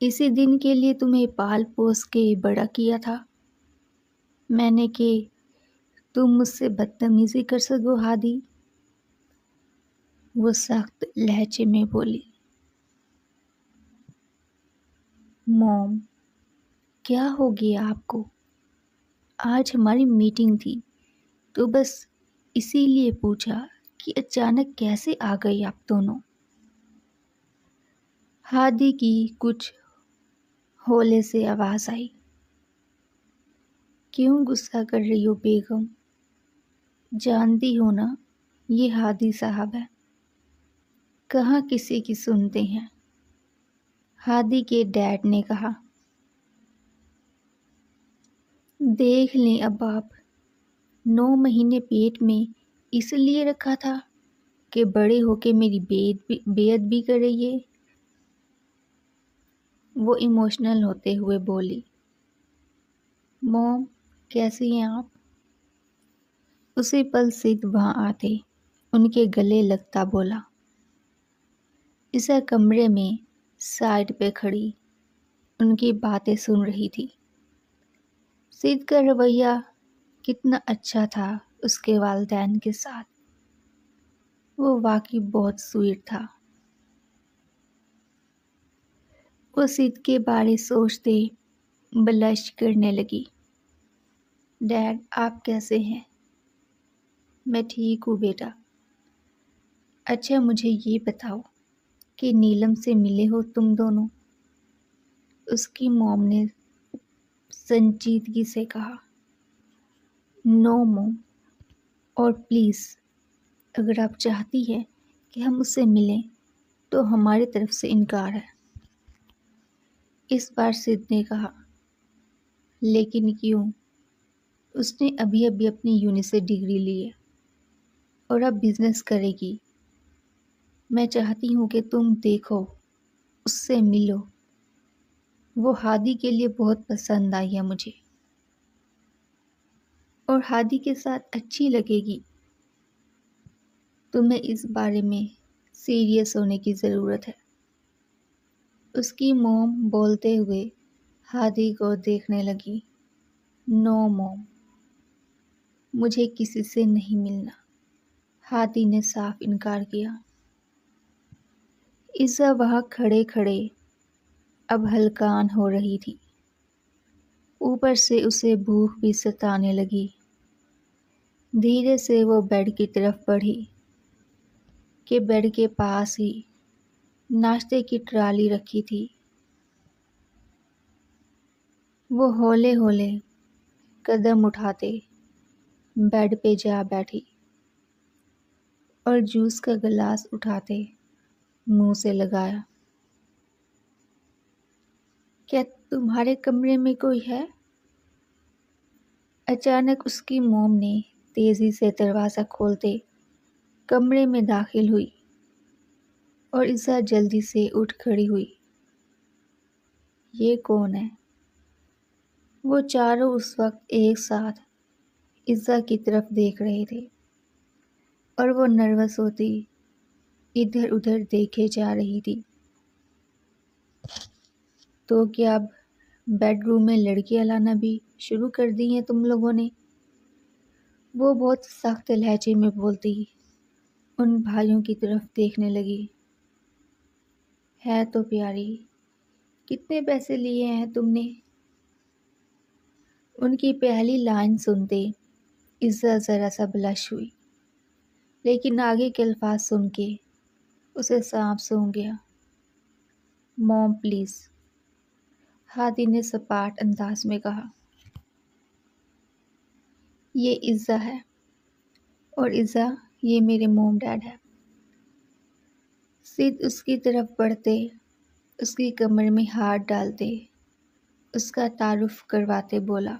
اسی دن کے لیے تمہیں پال پوس کے بڑا کیا تھا میں نے کہ تم مجھ سے بدتمیزی کر سکو ہادی، وہ سخت لہجے میں بولی۔ موم، کیا ہو گیا آپ کو؟ آج ہماری میٹنگ تھی تو بس اسی لیے پوچھا کہ اچانک کیسے آ گئی آپ دونوں؟ ہادی کی کچھ ہولے سے آواز آئی۔ کیوں غصہ کر رہی ہو بیگم؟ جانتی ہو نا یہ ہادی صاحب ہے، کہاں کسی کی سنتے ہیں، ہادی کے ڈیڈ نے کہا۔ دیکھ لیں اب آپ، 9 مہینے پیٹ میں اس لیے رکھا تھا کہ بڑے ہو کے میری بے ادبی کر رہی ہے، وہ ایموشنل ہوتے ہوئے بولی۔ موم، کیسی ہیں آپ؟ اسی پل سید وہاں آتے ان کے گلے لگتا بولا۔ اسے کمرے میں سائڈ پہ کھڑی ان کی باتیں سن رہی تھی۔ سید کا رویہ کتنا اچھا تھا اس کے والدین کے ساتھ، وہ واقعی بہت سویٹ تھا۔ وہ سید کے بارے سوچتے بلش کرنے لگی۔ ڈیڈ، آپ کیسے ہیں؟ میں ٹھیک ہوں بیٹا۔ اچھا مجھے یہ بتاؤ کہ نیلم سے ملے ہو تم دونوں؟ اس کی موم نے سنجیدگی سے کہا۔ نو موم، اور پلیز اگر آپ چاہتی ہیں کہ ہم اس سے ملیں تو ہماری طرف سے انکار ہے، اس بار سید نے کہا۔ لیکن کیوں؟ اس نے ابھی اپنی یونی سے ڈگری لی ہے اور اب بزنس کرے گی۔ میں چاہتی ہوں کہ تم دیکھو، اس سے ملو، وہ ہادی کے لیے بہت پسند آئی ہے مجھے، اور ہادی کے ساتھ اچھی لگے گی۔ تمہیں اس بارے میں سیریس ہونے کی ضرورت ہے۔ اس کی موم بولتے ہوئے ہادی کو دیکھنے لگی۔ نو موم، مجھے کسی سے نہیں ملنا، ہادی نے صاف انکار کیا۔ عزا وہاں کھڑے کھڑے اب ہلکان ہو رہی تھی، اوپر سے اسے بھوک بھی ستانے لگی۔ دھیرے سے وہ بیڈ کی طرف بڑھی کہ بیڈ کے پاس ہی ناشتے کی ٹرالی رکھی تھی۔ وہ ہولے ہولے قدم اٹھاتے بیڈ پہ جا بیٹھی اور جوس کا گلاس اٹھاتے منہ سے لگایا۔ کیا تمہارے کمرے میں کوئی ہے؟ اچانک اس کی موم نے تیزی سے دروازہ کھولتے کمرے میں داخل ہوئی اور عزا جلدی سے اٹھ کھڑی ہوئی۔ یہ کون ہے؟ وہ چاروں اس وقت ایک ساتھ عزا کی طرف دیکھ رہے تھے اور وہ نروس ہوتی ادھر ادھر دیکھے جا رہی تھی۔ تو کیا اب بیڈ روم میں لڑکیاں لانا بھی شروع کر دی ہیں تم لوگوں نے؟ وہ بہت سخت لہجے میں بولتی ان بھائیوں کی طرف دیکھنے لگی۔ ہے تو پیاری، کتنے پیسے لیے ہیں تم نے؟ ان کی پہلی لائن سنتے عزا ذرا سا بلش ہوئی، لیکن آگے کے الفاظ سن کے اسے سانپ سونگھ گیا۔ موم پلیز، ہادی نے سپاٹ انداز میں کہا۔ یہ عزا ہے، اور عزا یہ میرے موم ڈیڈ ہے۔ سید اس کی طرف بڑھتے اس کی کمر میں ہاتھ ڈالتے اس کا تعارف کرواتے بولا۔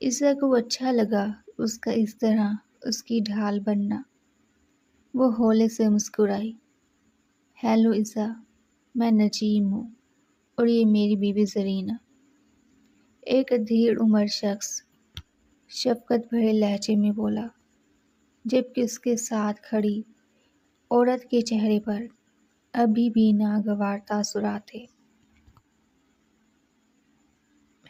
عزا کو اچھا لگا اس کا اس طرح اس کی ڈھال بننا۔ وہ ہولے سے مسکرائی۔ ہیلو عزا، میں نجیم ہوں اور یہ میری بیوی زرینہ، ایک ادھیڑ عمر شخص شفقت بھرے لہجے میں بولا، جبکہ اس کے ساتھ کھڑی عورت کے چہرے پر ابھی بھی ناگوار تاثرات تھے۔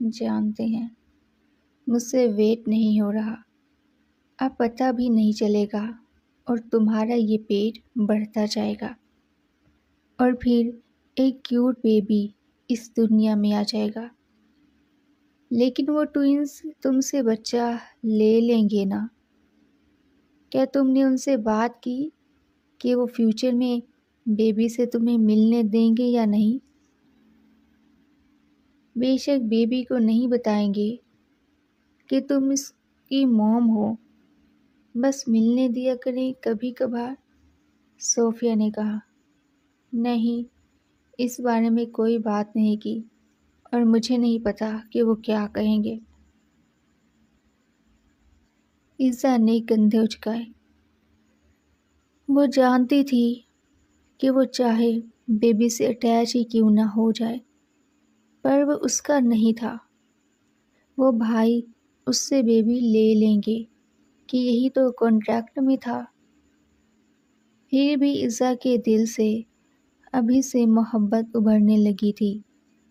جانتے ہیں مجھ سے ویٹ نہیں ہو رہا، اب پتہ بھی نہیں چلے گا اور تمہارا یہ پیٹ بڑھتا جائے گا اور پھر ایک کیوٹ بیبی اس دنیا میں آ جائے گا۔ لیکن وہ ٹوئنز تم سے بچہ لے لیں گے نا؟ کیا تم نے ان سے بات کی کہ وہ فیوچر میں بیبی سے تمہیں ملنے دیں گے یا نہیں؟ بے شک بیبی کو نہیں بتائیں گے کہ تم اس کی موم ہو، بس ملنے دیا کریں کبھی کبھار۔ صوفیہ نے کہا، نہیں، اس بارے میں کوئی بات نہیں کی اور مجھے نہیں پتا کہ وہ کیا کہیں گے۔ عزا نے کندھے اچکائے۔ وہ جانتی تھی کہ وہ چاہے بیبی سے اٹیچ ہی کیوں نہ ہو جائے، پر وہ اس کا نہیں تھا۔ وہ بھائی اس سے بیبی لے لیں گے کہ یہی تو کانٹریکٹ میں تھا۔ پھر بھی عزا کے دل سے ابھی سے محبت ابھرنے لگی تھی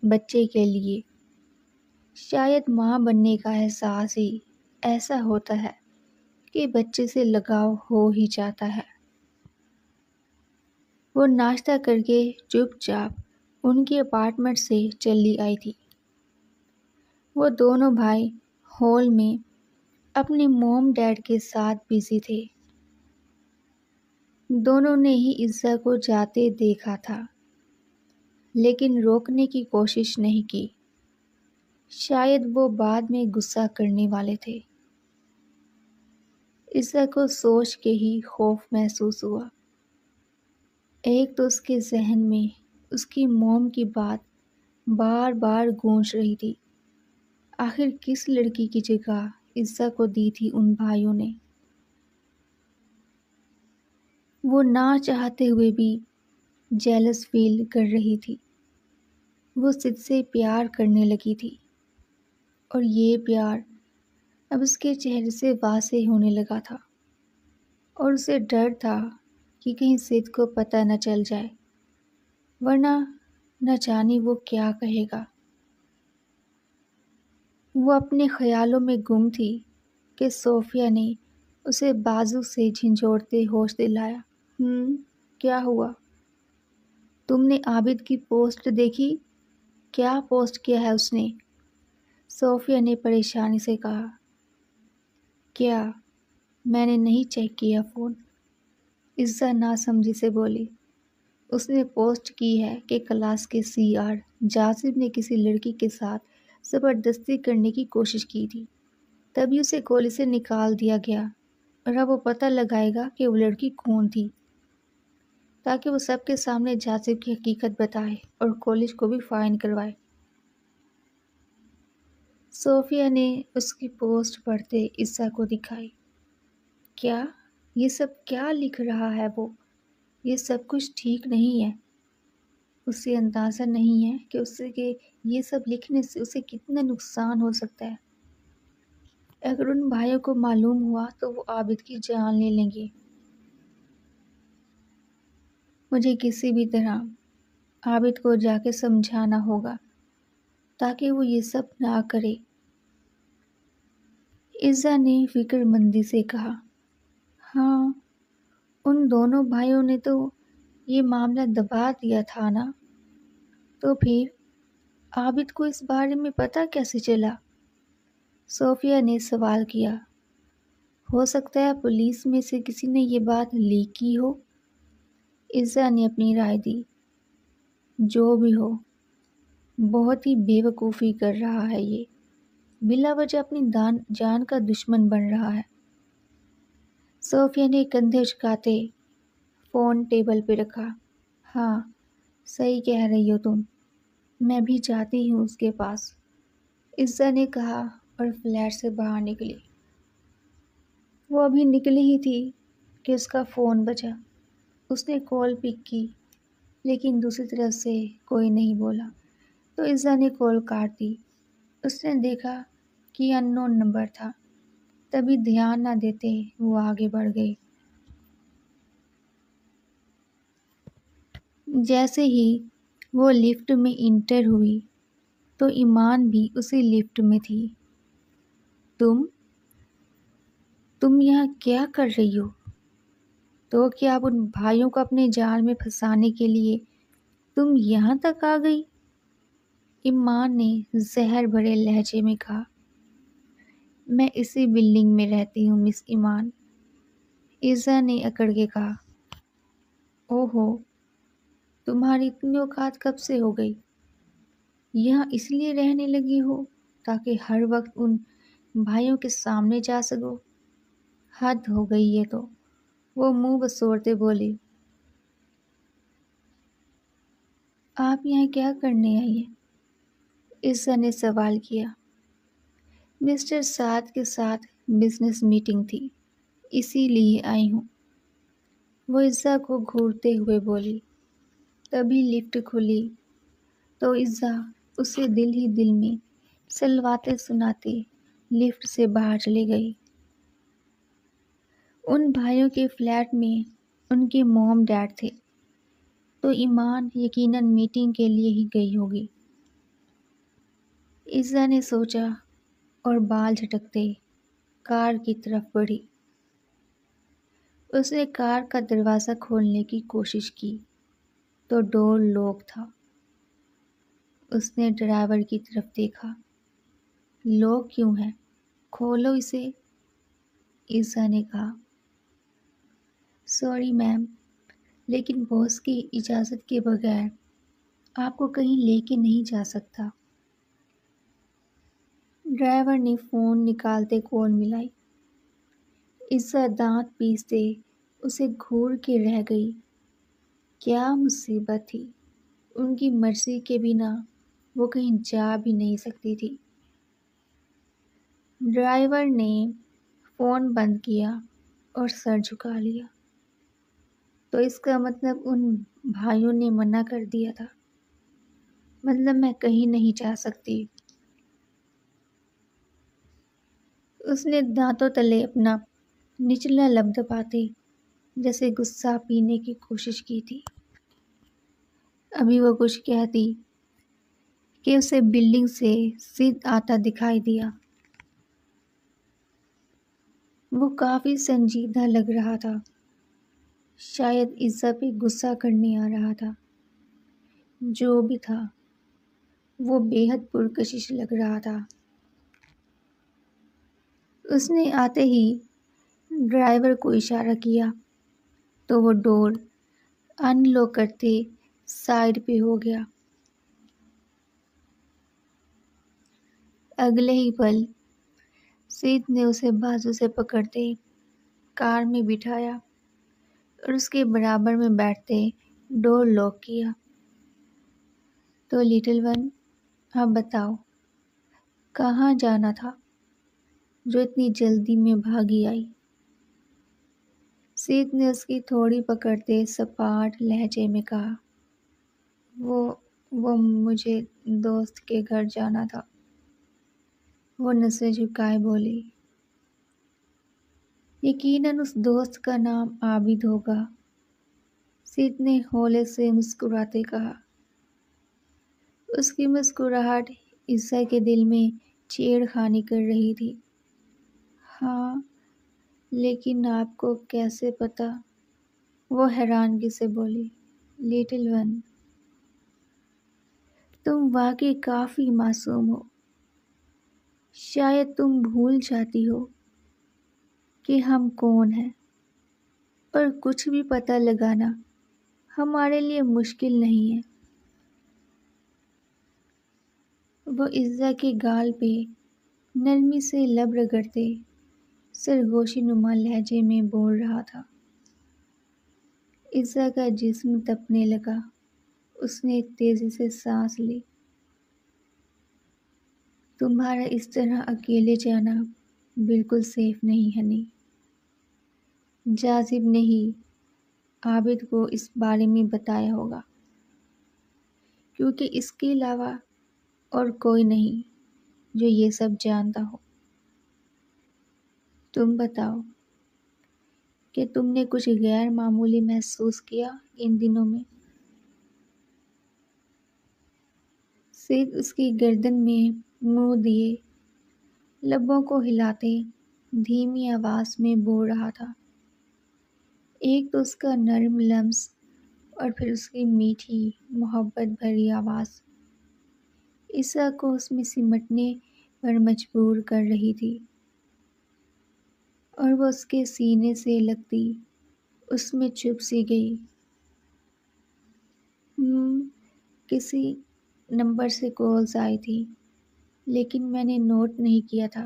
بچے کے لیے۔ شاید ماں بننے کا احساس ہی ایسا ہوتا ہے کہ بچے سے لگاؤ ہو ہی جاتا ہے۔ وہ ناشتہ کر کے چپ چاپ ان کے اپارٹمنٹ سے چلی آئی تھی۔ وہ دونوں بھائی ہال میں اپنے موم ڈیڈ کے ساتھ بزی تھے۔ دونوں نے ہی عزا کو جاتے دیکھا تھا، لیکن روکنے کی کوشش نہیں کی۔ شاید وہ بعد میں غصہ کرنے والے تھے۔ عزا کو سوچ کے ہی خوف محسوس ہوا۔ ایک تو اس کے ذہن میں اس کی موم کی بات بار بار گونج رہی تھی۔ آخر کس لڑکی کی جگہ عزا کو دی تھی ان بھائیوں نے؟ وہ نہ چاہتے ہوئے بھی جیلس فیل کر رہی تھی۔ وہ سد سے پیار کرنے لگی تھی اور یہ پیار اب اس کے چہرے سے واضح ہونے لگا تھا، اور اسے ڈر تھا کہ کہیں سد کو پتہ نہ چل جائے، ورنہ نہ جانے وہ کیا کہے گا۔ وہ اپنے خیالوں میں گم تھی کہ صوفیہ نے اسے بازو سے جھنجھوڑتے ہوش دلایا۔ کیا ہوا؟ تم نے عابد کی پوسٹ دیکھی؟ کیا پوسٹ کیا ہے اس نے؟ صوفیہ نے پریشانی سے کہا۔ کیا؟ میں نے نہیں چیک کیا فون، عزا ناسمجھی سے بولی۔ اس نے پوسٹ کی ہے کہ کلاس کے CR جاسم نے کسی لڑکی کے ساتھ زبردستی کرنے کی کوشش کی تھی، تبھی اسے کالج سے نکال دیا گیا، اور اب وہ پتہ لگائے گا کہ وہ لڑکی کون تھی، تاکہ وہ سب کے سامنے جاسم کی حقیقت بتائے اور کالج کو بھی فائن کروائے۔ صوفیہ نے اس کی پوسٹ پڑھتے عزا کو دکھائی۔ کیا؟ یہ سب کیا لکھ رہا ہے وہ؟ یہ سب کچھ ٹھیک نہیں ہے۔ اسے اندازہ نہیں ہے کہ اسے کہ یہ سب لکھنے سے اسے کتنا نقصان ہو سکتا ہے۔ اگر ان بھائیوں کو معلوم ہوا تو وہ عابد کی جان لے لیں گے۔ مجھے کسی بھی طرح عابد کو جا کے سمجھانا ہوگا تاکہ وہ یہ سب نہ کرے۔ عزا نے فکر مندی سے کہا۔ ہاں، ان دونوں بھائیوں نے تو یہ معاملہ دبا دیا تھا نا، تو پھر عابد کو اس بارے میں پتہ کیسے چلا؟ صوفیہ نے سوال کیا۔ ہو سکتا ہے پولیس میں سے کسی نے یہ بات لیک کی ہو۔ عزا نے اپنی رائے دی۔ جو بھی ہو، بہت ہی بے وقوفی کر رہا ہے یہ، بلا وجہ اپنی جان کا دشمن بن رہا ہے۔ صوفیہ نے کندھے اچکاتے فون ٹیبل پہ رکھا۔ ہاں، صحیح کہہ رہی ہو تم، میں بھی جاتی ہوں اس کے پاس، عزا نے کہا اور فلیٹ سے باہر نکلی۔ وہ ابھی نکلی ہی تھی کہ اس کا فون بجا۔ اس نے کال پک کی، لیکن دوسری طرف سے کوئی نہیں بولا، تو عزا نے کال کاٹ دی۔ اس نے دیکھا کہ ان نون نمبر تھا، تبھی دھیان نہ دیتے وہ آگے بڑھ گئی۔ جیسے ہی وہ لفٹ میں انٹر ہوئی، تو ایمان بھی اسی لفٹ میں تھی۔ تم یہاں کیا کر رہی ہو؟ تو کیا اب ان بھائیوں کو اپنے جال میں پھنسانے کے لیے تم یہاں تک آ گئی؟ ایمان نے زہر بھرے لہجے میں کہا۔ میں اسی بلڈنگ میں رہتی ہوں مس ایمان، عزا نے اکڑ کے کہا۔ اوہو، تمہاری اتنی اوقات کب سے ہو گئی؟ یہاں اس لیے رہنے لگی ہو تاکہ ہر وقت ان بھائیوں کے سامنے جا سکو؟ حد ہو گئی ہے تو، وہ منہ بسوڑتے بولی۔ آپ یہاں کیا کرنے آئی ہیں؟ عزا نے سوال کیا۔ مسٹر سعد کے ساتھ بزنس میٹنگ تھی، اسی لیے آئی ہوں، وہ عزا کو گھورتے ہوئے بولی۔ تبھی لفٹ کھلی تو عزا اسے دل ہی دل میں سلواتے سناتے لفٹ سے باہر چلی گئی۔ ان بھائیوں کے فلیٹ میں ان کے موم ڈیڈ تھے، تو ایمان یقیناً میٹنگ کے لیے ہی گئی ہوگی، عزا نے سوچا اور بال جھٹکتے کار کی طرف بڑھی۔ اس نے کار کا دروازہ کھولنے کی کوشش کی تو ڈور لاک تھا۔ اس نے ڈرائیور کی طرف دیکھا۔ لاک کیوں ہے؟ کھولو اسے، عزا نے کہا۔ سوری میم، لیکن باس کی اجازت کے بغیر آپ کو کہیں لے کے نہیں جا سکتا۔ ڈرائیور نے فون نکالتے کال ملائی۔ عزا دانت پیستے اسے گھور کے رہ گئی۔ کیا مصیبت تھی، ان کی مرضی کے بنا وہ کہیں جا بھی نہیں سکتی تھی۔ ڈرائیور نے فون بند کیا اور سر جھکا لیا۔ تو اس کا مطلب ان بھائیوں نے منع کر دیا تھا، مطلب میں کہیں نہیں جا سکتی۔ اس نے دانتوں تلے اپنا نچلا لب دباتے جیسے غصہ پینے کی کوشش کی تھی۔ ابھی وہ کچھ کہتی کہ اسے بلڈنگ سے سید آتا دکھائی دیا۔ وہ کافی سنجیدہ لگ رہا تھا، شاید عزا پہ غصہ کرنے آ رہا تھا۔ جو بھی تھا، وہ بے حد پرکشش لگ رہا تھا۔ اس نے آتے ہی ڈرائیور کو اشارہ کیا تو وہ ڈور ان لاک کرتے سائڈ پہ ہو گیا۔ اگلے ہی پل سید نے اسے بازو سے پکڑتے کار میں بٹھایا اور اس کے برابر میں بیٹھتے ڈور لاک کیا۔ تو لٹل ون، اب بتاؤ کہاں جانا تھا جو اتنی جلدی میں بھاگی آئی؟ سید نے اس کی تھوڑی پکڑتے سپاٹ لہجے میں کہا۔ وہ مجھے دوست کے گھر جانا تھا، وہ نسیں جھکائے بولی۔ یقیناً اس دوست کا نام عابد ہوگا، سید نے ہولے سے مسکراتے کہا۔ اس کی مسکراہٹ عزا کے دل میں چھیڑ خانی کر رہی تھی۔ ہاں، لیکن آپ کو کیسے پتا؟ وہ حیرانگی سے بولی۔ لٹل ون، تم واقعی کافی معصوم ہو۔ شاید تم بھول جاتی ہو کہ ہم کون ہیں، اور کچھ بھی پتہ لگانا ہمارے لیے مشکل نہیں ہے۔ وہ عزا کے گال پہ نرمی سے لب رگڑتے سرگوشی نما لہجے میں بول رہا تھا۔ عزا کا جسم تپنے لگا، اس نے تیزی سے سانس لی۔ تمہارا اس طرح اکیلے جانا بالکل سیف نہیں ہنی۔ جاذب نے ہی عابد کو اس بارے میں بتایا ہوگا، کیونکہ اس کے علاوہ اور کوئی نہیں جو یہ سب جانتا ہو۔ تم بتاؤ کہ تم نے کچھ غیر معمولی محسوس کیا ان دنوں میں؟ سید اس کی گردن میں منہ دیے لبوں کو ہلاتے دھیمی آواز میں بول رہا تھا۔ ایک تو اس کا نرم لمس اور پھر اس کی میٹھی محبت بھری آواز عیسیٰ کو اس میں سمٹنے پر مجبور کر رہی تھی، اور وہ اس کے سینے سے لگتی اس میں چھپ سی گئی۔ کسی نمبر سے کالز آئی تھی لیکن میں نے نوٹ نہیں کیا تھا۔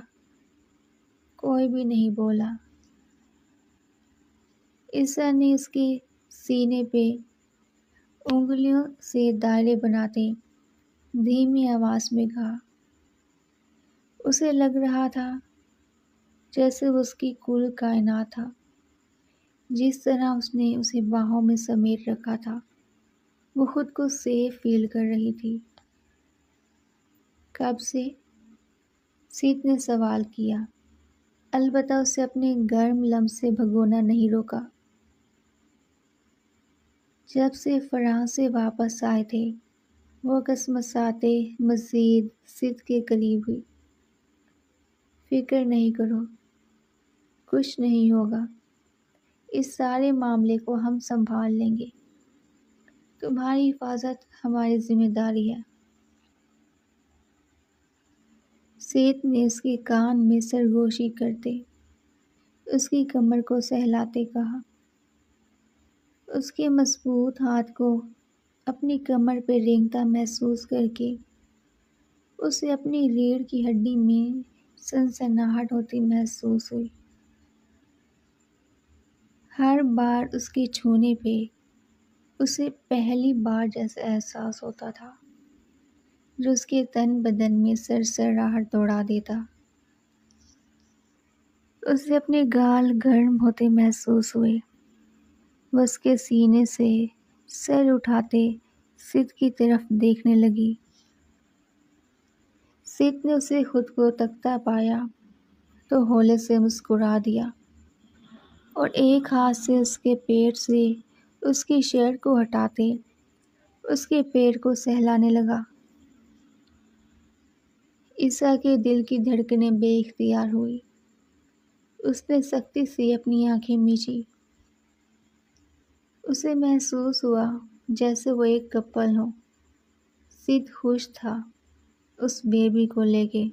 کوئی بھی نہیں بولا۔ عیسیٰ نے اس کے سینے پہ انگلیوں سے دائرے بناتے دھیمی آواز میں کہا۔ اسے لگ رہا تھا جیسے وہ اس کی کل کائنات تھا۔ جس طرح اس نے اسے باہوں میں سمیٹ رکھا تھا، وہ خود کو سیف فیل کر رہی تھی۔ کب سے؟ سید نے سوال کیا، البتہ اسے اپنے گرم لمس سے بھگونا نہیں روکا۔ جب سے فرانس سے واپس آئے تھے، وہ کسمساتے مزید سید کے قریب ہوئی۔ فکر نہیں کرو، کچھ نہیں ہوگا، اس سارے معاملے کو ہم سنبھال لیں گے، تمہاری حفاظت ہماری ذمہ داری ہے۔ سید نے اس کے کان میں سرگوشی کرتے اس کی کمر کو سہلاتے کہا۔ اس کے مضبوط ہاتھ کو اپنی کمر پہ رینگتا محسوس کر کے اسے اپنی ریڑھ کی ہڈی میں سنسناہٹ ہوتی محسوس ہوئی۔ ہر بار اس کے چھونے پہ اسے پہلی بار جیسا احساس ہوتا تھا جو اس کے تن بدن میں سرسراہٹ دوڑا دیتا۔ اسے اپنے گال گرم ہوتے محسوس ہوئے۔ وہ اس کے سینے سے سر اٹھاتے سید کی طرف دیکھنے لگی۔ سید نے اسے خود کو تکتا پایا تو ہولے سے مسکرا دیا اور ایک ہاتھ سے اس کے پیٹ سے اس کی شرٹ کو ہٹاتے اس کے پیٹ کو سہلانے لگا۔ عیسیٰ کے دل کی دھڑکنیں بے اختیار ہوئی۔ اس نے سختی سے اپنی آنکھیں میچی۔ اسے محسوس ہوا جیسے وہ ایک کپل ہو۔ سید خوش تھا اس بیبی کو لے کے۔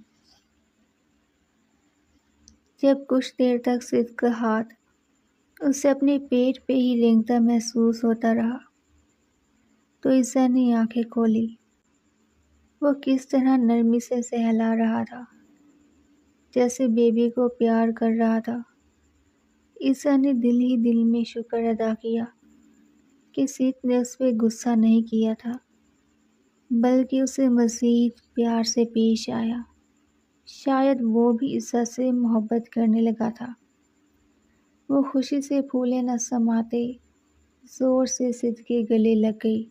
جب کچھ دیر تک سید کا ہاتھ اسے اپنے پیٹ پہ ہی رینگتا محسوس ہوتا رہا تو عیسیٰ نے آنکھیں کھولی۔ وہ کس طرح نرمی سے سہلا رہا تھا، جیسے بیبی کو پیار کر رہا تھا۔ عیسیٰ نے دل ہی دل میں شکر ادا کیا کہ سید نے اس پہ غصہ نہیں کیا تھا، بلکہ اسے مزید پیار سے پیش آیا۔ شاید وہ بھی عیسیٰ سے محبت کرنے لگا تھا۔ وہ خوشی سے پھولے نہ سماتے زور سے سید کے گلے لگ گئی۔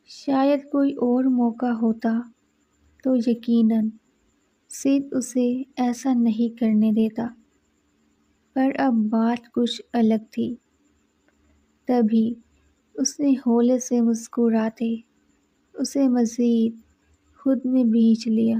شاید کوئی اور موقع ہوتا تو یقیناً سید اسے ایسا نہیں کرنے دیتا، پر اب بات کچھ الگ تھی۔ تبھی اس نے ہولے سے مسکراتے اسے مزید خود میں بھینچ لیا۔